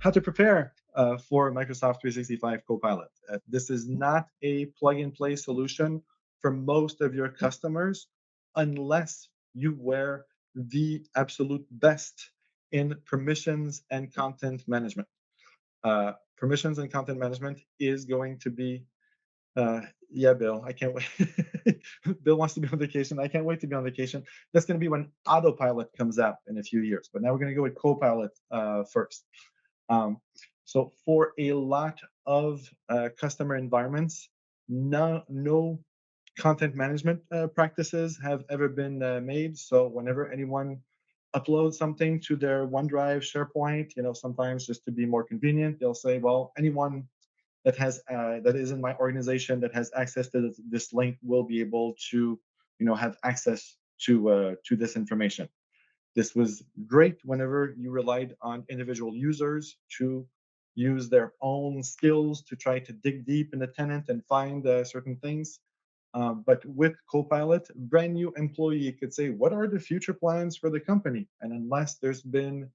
how to prepare for Microsoft 365 Copilot. This is not a plug-and-play solution for most of your customers unless you wear the absolute best in permissions and content management. Permissions and content management is going to be, yeah, Bill, I can't wait. Bill wants to be on vacation. I can't wait to be on vacation. That's going to be when Autopilot comes out in a few years. But now we're going to go with Copilot first. Um, so for a lot of customer environments, no content management practices have ever been made. So whenever anyone uploads something to their OneDrive, SharePoint, sometimes just to be more convenient, they'll say, well, anyone that is in my organization that has access to this link will be able to, have access to this information. This was great whenever you relied on individual users to use their own skills to try to dig deep in the tenant and find certain things. But with Copilot, brand new employee could say, "What are the future plans for the company?" And unless there's been,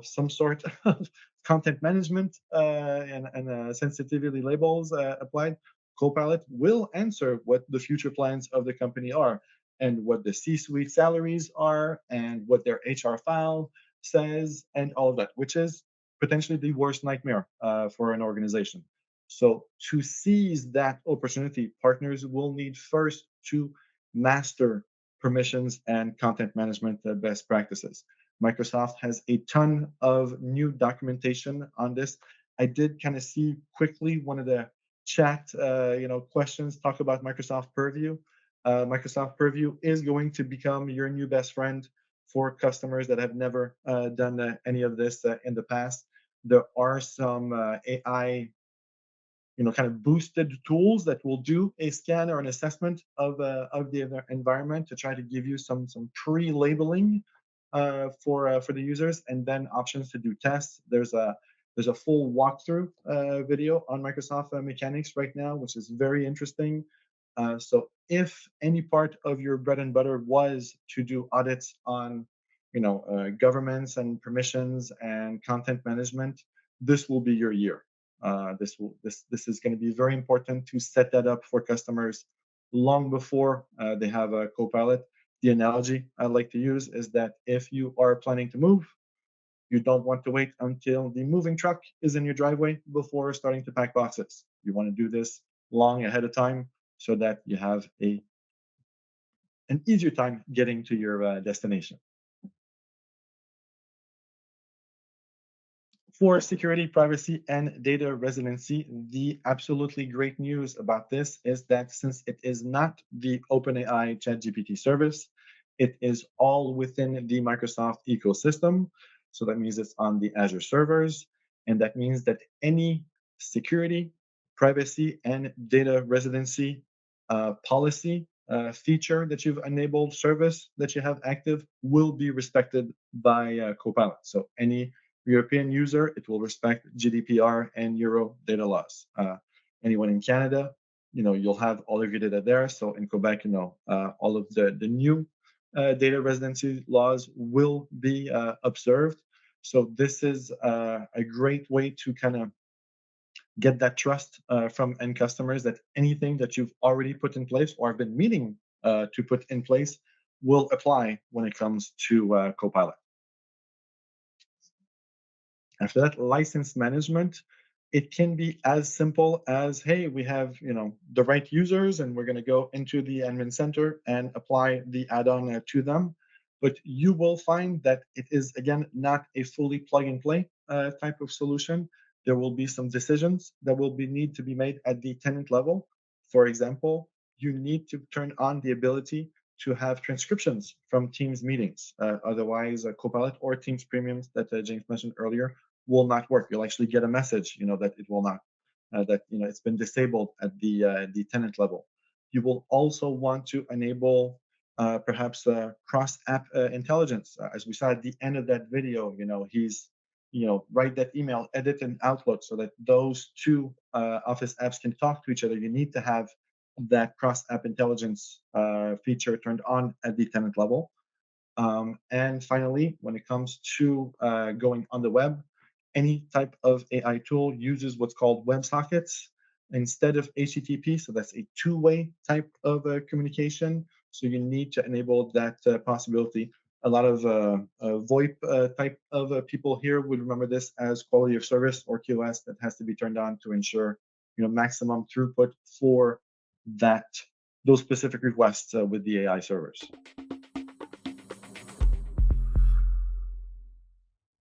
some sort of content management and sensitivity labels applied, Copilot will answer what the future plans of the company are and what the C-suite salaries are and what their HR file says and all of that, which is potentially the worst nightmare for an organization. So to seize that opportunity, partners will need first to master permissions and content management best practices. Microsoft has a ton of new documentation on this. I did kind of see quickly one of the chat, questions talk about Microsoft Purview. Microsoft Purview is going to become your new best friend for customers that have never done any of this in the past. There are some AI kind of boosted tools that will do a scan or an assessment of the environment to try to give you some pre-labeling for the users, and then options to do tests. There's a full walkthrough video on Microsoft Mechanics right now, which is very interesting. So if any part of your bread and butter was to do audits on governments and permissions and content management, this will be your year. This is going to be very important to set that up for customers long before they have a Copilot. The analogy I like to use is that if you are planning to move, you don't want to wait until the moving truck is in your driveway before starting to pack boxes. You want to do this long ahead of time so that you have an easier time getting to your destination. For security, privacy, and data residency, the absolutely great news about this is that since it is not the OpenAI ChatGPT service, it is all within the Microsoft ecosystem. So that means it's on the Azure servers, and that means that any security, privacy, and data residency policy feature that you've enabled, service that you have active, will be respected by Copilot. So any European user, it will respect GDPR and Euro data laws. Anyone in Canada, you'll have all of your data there. So in Quebec, all of the new data residency laws will be observed. So this is a great way to kind of get that trust from end customers that anything that you've already put in place or have been meaning to put in place will apply when it comes to Copilot. After that, license management, it can be as simple as, hey, we have the right users and we're going to go into the admin center and apply the add-on to them. But you will find that it is, again, not a fully plug-and-play type of solution. There will be some decisions that will need to be made at the tenant level. For example, you need to turn on the ability to have transcriptions from Teams meetings. Otherwise, Copilot or Teams Premiums that James mentioned earlier will not work. You'll actually get a message, that it will not, that it's been disabled at the tenant level. You will also want to enable perhaps cross-app intelligence. As we saw at the end of that video, he's write that email, edit in Outlook so that those two Office apps can talk to each other. You need to have that cross-app intelligence feature turned on at the tenant level. And finally, when it comes to going on the web, any type of AI tool uses what's called WebSockets instead of HTTP. So that's a two-way type of communication. So you need to enable that possibility. A lot of VoIP type of people here would remember this as quality of service, or QoS, that has to be turned on to ensure maximum throughput for that those specific requests with the AI servers.